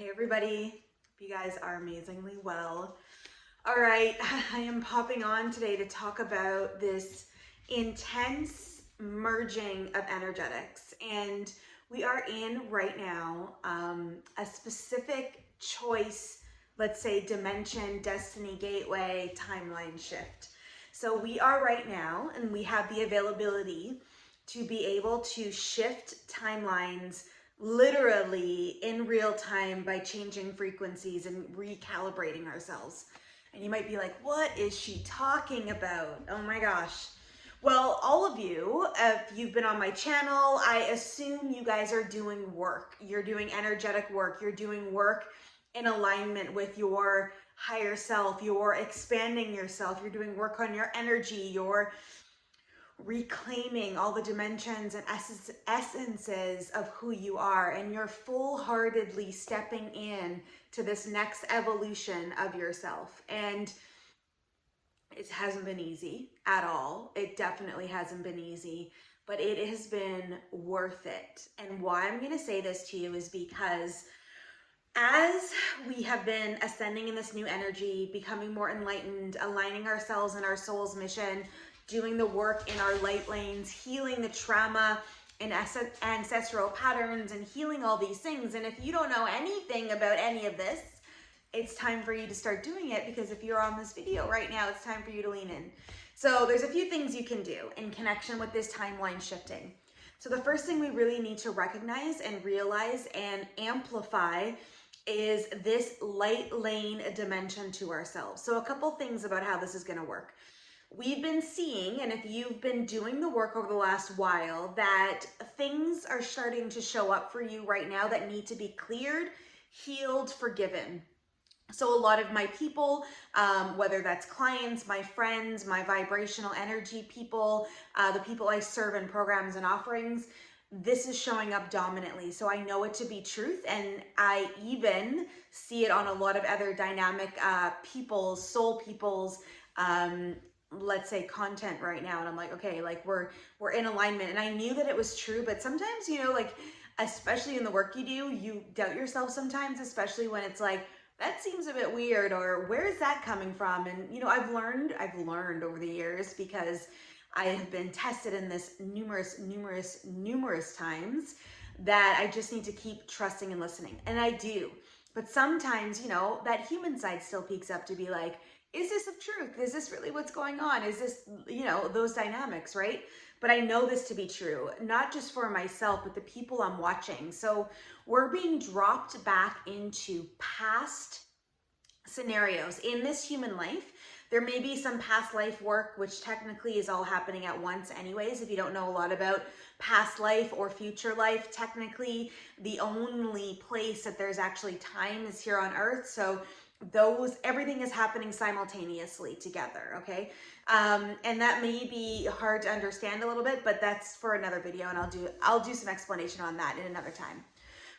Hey everybody, hope you guys are amazingly well. All right, I am popping on today to talk about this intense merging of energetics. And we are in right now a specific choice, let's say dimension, destiny, gateway, timeline shift. So we are right now, and we have the availability to be able to shift timelines literally in real time by changing frequencies and recalibrating ourselves. And you might be like, what is she talking about? Oh my gosh. Well, all of you, if you've been on my channel, I assume you guys are doing work. You're doing energetic work. You're doing work in alignment with your higher self. You're expanding yourself. You're doing work on your energy. You're reclaiming all the dimensions and essences of who you are, and you're full-heartedly stepping in to this next evolution of yourself. And it hasn't been easy at all. It definitely hasn't been easy, but it has been worth it. And why I'm going to say this to you is because as we have been ascending in this new energy, becoming more enlightened, aligning ourselves in our soul's mission, doing the work in our light lanes, healing the trauma and ancestral patterns, and healing all these things. And if you don't know anything about any of this, it's time for you to start doing it, because if you're on this video right now, it's time for you to lean in. So there's a few things you can do in connection with this timeline shifting. So the first thing we really need to recognize and realize and amplify is this light lane dimension to ourselves. So a couple things about how this is going to work. We've been seeing, and if you've been doing the work over the last while, that things are starting to show up for you right now that need to be cleared, healed, forgiven. So a lot of my people, whether that's clients, my friends, my vibrational energy people, the people I serve in programs and offerings, this is showing up dominantly. So I know it to be truth, and I even see it on a lot of other dynamic people's, soul people's, let's say content right now. And I'm like, okay, like we're in alignment. And I knew that it was true, but sometimes, you know, like, especially in the work you do, you doubt yourself sometimes, especially when it's like, that seems a bit weird, or where is that coming from? And, you know, I've learned over the years, because I have been tested in this numerous times, that I just need to keep trusting and listening. And I do. But sometimes, you know, that human side still peeks up to be like, is this of truth? Is this really what's going on? Is this, you know, those dynamics, right? But I know this to be true, not just for myself, but the people I'm watching. So we're being dropped back into past scenarios in this human life. There may be some past life work, which technically is all happening at once anyways. If you don't know a lot about past life or future life, technically the only place that there's actually time is here on Earth. So everything is happening simultaneously together, okay? And that may be hard to understand a little bit, but that's for another video, and I'll do some explanation on that in another time.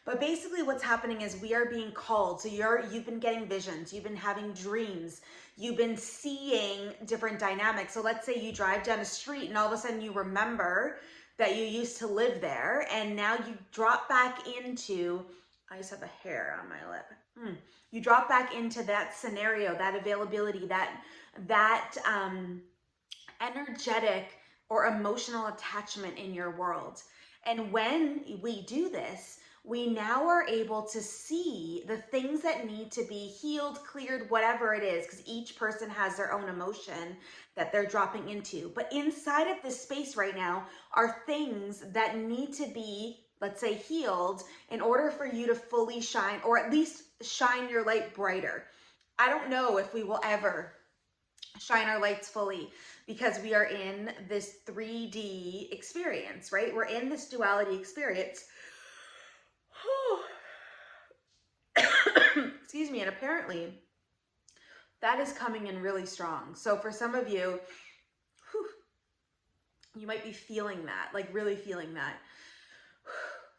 But basically what's happening is we are being called. So you've been getting visions, you've been having dreams, you've been seeing different dynamics. So let's say you drive down a street and all of a sudden you remember that you used to live there, and now you drop back into, I just have a hair on my lip. You drop back into that scenario, that availability, that energetic or emotional attachment in your world. And when we do this, we now are able to see the things that need to be healed, cleared, whatever it is, because each person has their own emotion that they're dropping into. But inside of this space right now are things that need to be, let's say, healed in order for you to fully shine, or at least shine your light brighter. I don't know if we will ever shine our lights fully, because we are in this 3D experience, right? We're in this duality experience. Excuse me. And apparently that is coming in really strong. So for some of you, you might be feeling that, like really feeling that.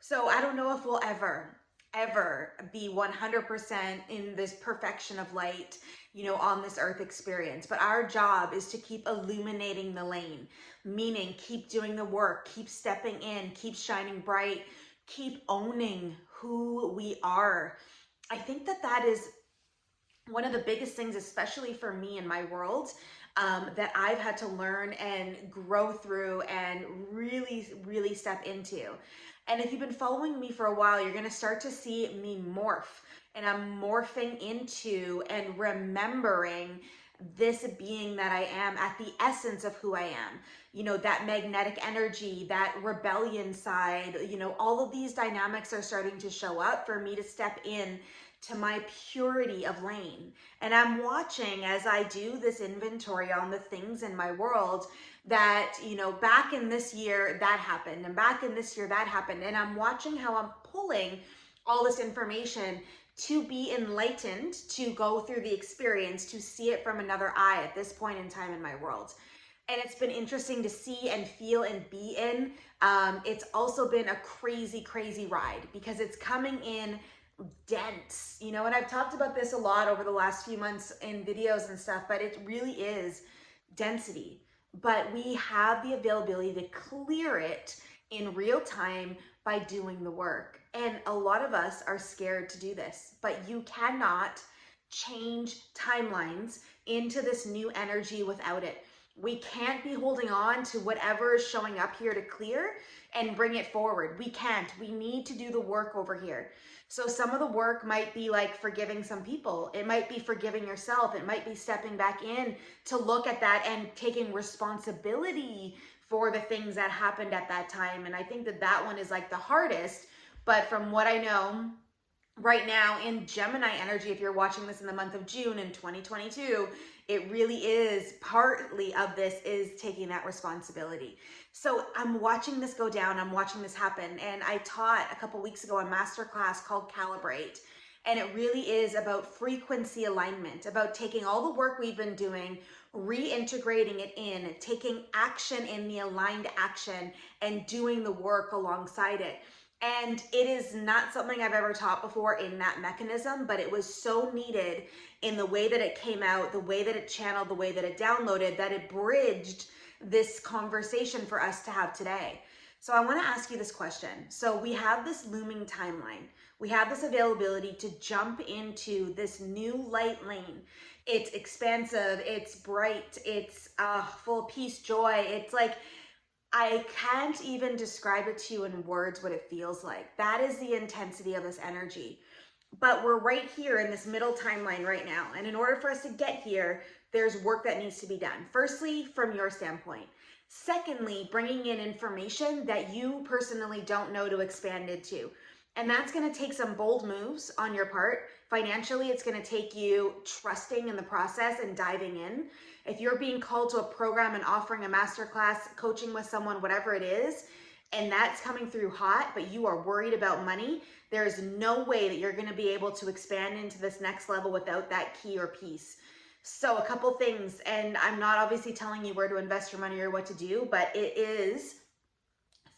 So I don't know if we'll ever be 100% in this perfection of light, you know, on this earth experience. But our job is to keep illuminating the lane, meaning keep doing the work, keep stepping in, keep shining bright, keep owning who we are. I think that that is one of the biggest things, especially for me in my world, that I've had to learn and grow through and really, really step into. And if you've been following me for a while, you're going to start to see me morph. And I'm morphing into and remembering this being that I am at the essence of who I am. You know, that magnetic energy, that rebellion side, you know, all of these dynamics are starting to show up for me to step in to my purity of lane. And I'm watching as I do this inventory on the things in my world that, you know, back in this year that happened, and back in this year that happened. And I'm watching how I'm pulling all this information to be enlightened, to go through the experience, to see it from another eye at this point in time in my world. And it's been interesting to see and feel and be in. It's also been a crazy, crazy ride because it's coming in dense, you know, and I've talked about this a lot over the last few months in videos and stuff, but it really is density. But we have the availability to clear it in real time by doing the work. And a lot of us are scared to do this, but you cannot change timelines into this new energy without it. We can't be holding on to whatever is showing up here to clear and bring it forward. We can't. We need to do the work over here. So some of the work might be like forgiving some people. It might be forgiving yourself. It might be stepping back in to look at that and taking responsibility for the things that happened at that time. And I think that that one is like the hardest. But from what I know, right now in Gemini energy, if you're watching this in the month of June in 2022, it really is partly of this is taking that responsibility. So I'm watching this go down. I'm watching this happen. And I taught a couple weeks ago a masterclass called Calibrate. And it really is about frequency alignment, about taking all the work we've been doing, reintegrating it in, taking action in the aligned action and doing the work alongside it. And it is not something I've ever taught before in that mechanism, but it was so needed in the way that it came out, the way that it channeled, the way that it downloaded, that it bridged this conversation for us to have today. So I want to ask you this question. So we have this looming timeline. We have this availability to jump into this new light lane. It's expansive, it's bright, it's full of peace, joy. It's like, I can't even describe it to you in words what it feels like. That is the intensity of this energy. But we're right here in this middle timeline right now. And in order for us to get here, there's work that needs to be done. Firstly, from your standpoint. Secondly, bringing in information that you personally don't know to expand into. And that's going to take some bold moves on your part. Financially, it's going to take you trusting in the process and diving in. If you're being called to a program and offering a masterclass, coaching with someone, whatever it is, and that's coming through hot, but you are worried about money, there is no way that you're going to be able to expand into this next level without that key or piece. So a couple things, and I'm not obviously telling you where to invest your money or what to do, but it is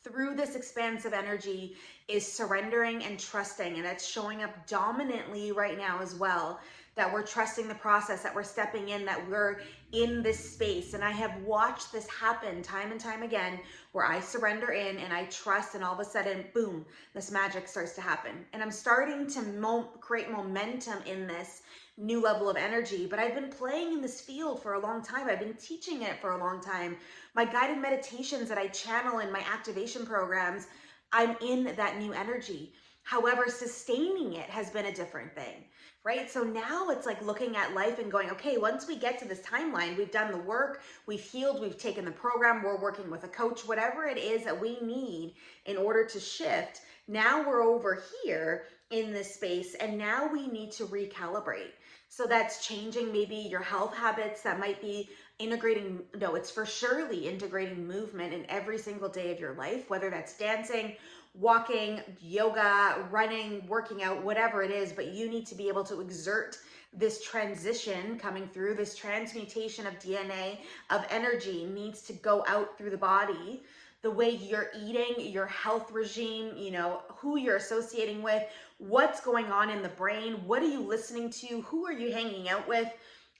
through this expansive energy is surrendering and trusting, and it's showing up dominantly right now as well, that we're trusting the process, that we're stepping in, that we're in this space. And I have watched this happen time and time again, where I surrender in and I trust, and all of a sudden, boom, this magic starts to happen. And I'm starting to create momentum in this new level of energy. But I've been playing in this field for a long time. I've been teaching it for a long time. My guided meditations that I channel in my activation programs, I'm in that new energy. However, sustaining it has been a different thing, right? So now it's like looking at life and going, okay, once we get to this timeline, we've done the work, we've healed, we've taken the program, we're working with a coach, whatever it is that we need in order to shift. Now we're over here in this space, and now we need to recalibrate. So that's changing maybe your health habits. That might be integrating, no, it's for surely integrating movement in every single day of your life, whether that's dancing, walking, yoga, running, working out, whatever it is, but you need to be able to exert this transition coming through, this transmutation of DNA, of energy needs to go out through the body. The way you're eating, your health regime, you know, who you're associating with, what's going on in the brain, what are you listening to, who are you hanging out with?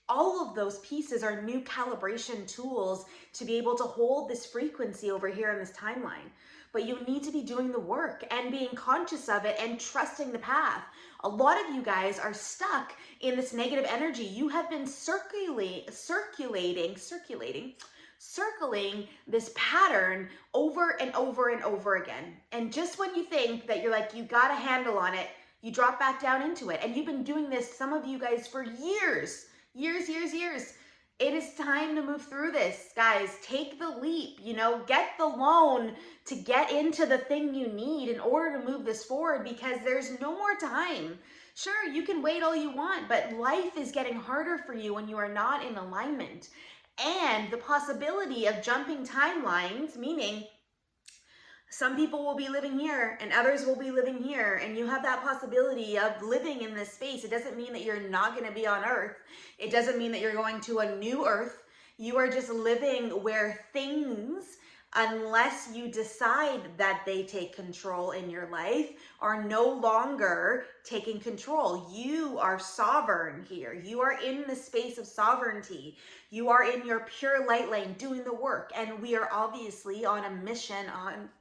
All of those pieces are new calibration tools to be able to hold this frequency over here in this timeline. but you need to be doing the work and being conscious of it and trusting the path. A lot of you guys are stuck in this negative energy. You have been circling this pattern over and over and over again. And just when you think that you're like, you got a handle on it, you drop back down into it. And you've been doing this, some of you guys, for years. It is time to move through this, guys. Take the leap, get the loan to get into the thing you need in order to move this forward, because there's no more time. Sure, you can wait all you want, but life is getting harder for you when you are not in alignment. And the possibility of jumping timelines, meaning some people will be living here and others will be living here, and you have that possibility of living in this space. It doesn't mean that you're not going to be on Earth. It doesn't mean that you're going to a new Earth. You are just living where things, unless you decide that they take control in your life, are no longer taking control. You are sovereign here. You are in the space of sovereignty. You are in your pure light lane doing the work. And we are obviously on a mission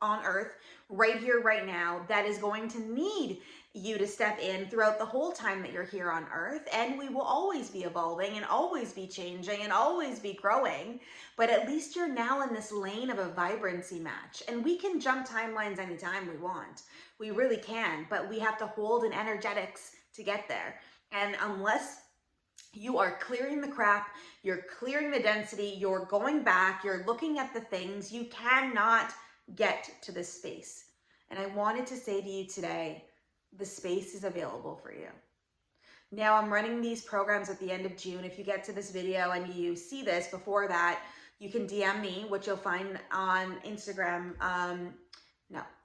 on Earth right here, right now, that is going to need you to step in throughout the whole time that you're here on Earth. And we will always be evolving and always be changing and always be growing. But at least you're now in this lane of a vibrancy match. And we can jump timelines anytime we want. We really can, but we have to hold an energetics to get there. And unless you are clearing the crap, you're clearing the density, you're going back, you're looking at the things, you cannot get to this space. And I wanted to say to you today, the space is available for you. Now I'm running these programs at the end of June. If you get to this video and you see this before that, you can DM me, which you'll find on Instagram.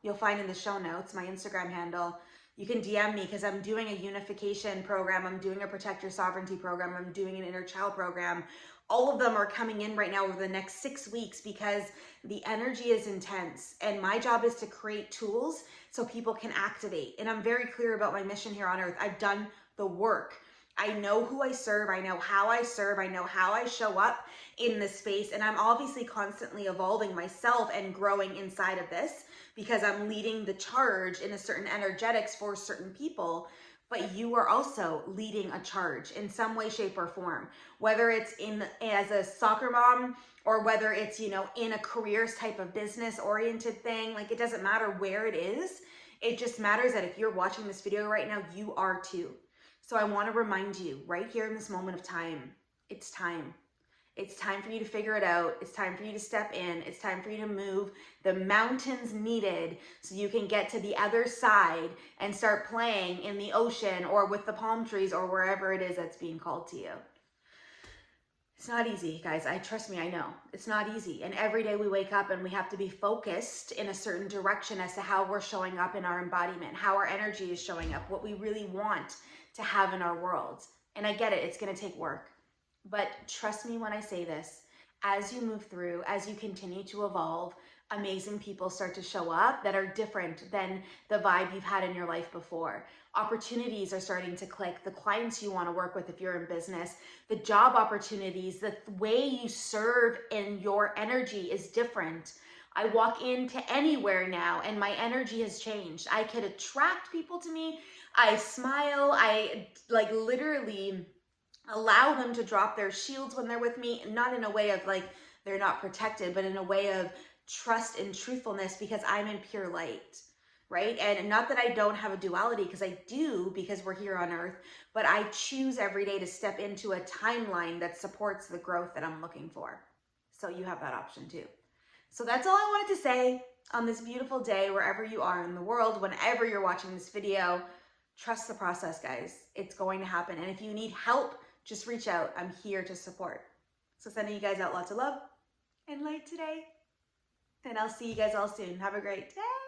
You'll find in the show notes, my Instagram handle. You can DM me because I'm doing a unification program. I'm doing a Protect Your Sovereignty program. I'm doing an Inner Child program. All of them are coming in right now over the next 6 weeks because the energy is intense. And my job is to create tools so people can activate. And I'm very clear about my mission here on Earth. I've done the work. I know who I serve. I know how I serve. I know how I show up in this space. And I'm obviously constantly evolving myself and growing inside of this because I'm leading the charge in a certain energetics for certain people. But you are also leading a charge in some way, shape, or form, whether it's as a soccer mom or whether it's, in a careers type of business oriented thing. Like, it doesn't matter where it is. It just matters that if you're watching this video right now, you are too. So I want to remind you right here in this moment of time, it's time. It's time for you to figure it out. It's time for you to step in. It's time for you to move the mountains needed so you can get to the other side and start playing in the ocean or with the palm trees or wherever it is that's being called to you. It's not easy, guys. Trust me, I know. It's not easy. And every day we wake up and we have to be focused in a certain direction as to how we're showing up in our embodiment, how our energy is showing up, what we really want to have in our world. And I get it. It's going to take work. But trust me when I say this, as you move through, as you continue to evolve, amazing people start to show up that are different than the vibe you've had in your life before. Opportunities are starting to click. The clients you want to work with if you're in business, the job opportunities, the way you serve in your energy is different. I walk into anywhere now and my energy has changed. I could attract people to me. I smile. I literally allow them to drop their shields when they're with me, not in a way of they're not protected, but in a way of trust and truthfulness because I'm in pure light, right? And not that I don't have a duality, because I do, because we're here on Earth, but I choose every day to step into a timeline that supports the growth that I'm looking for. So you have that option too. So that's all I wanted to say on this beautiful day, wherever you are in the world, whenever you're watching this video. Trust the process, guys. It's going to happen. And if you need help, just reach out. I'm here to support. So sending you guys out lots of love and light today. And I'll see you guys all soon. Have a great day.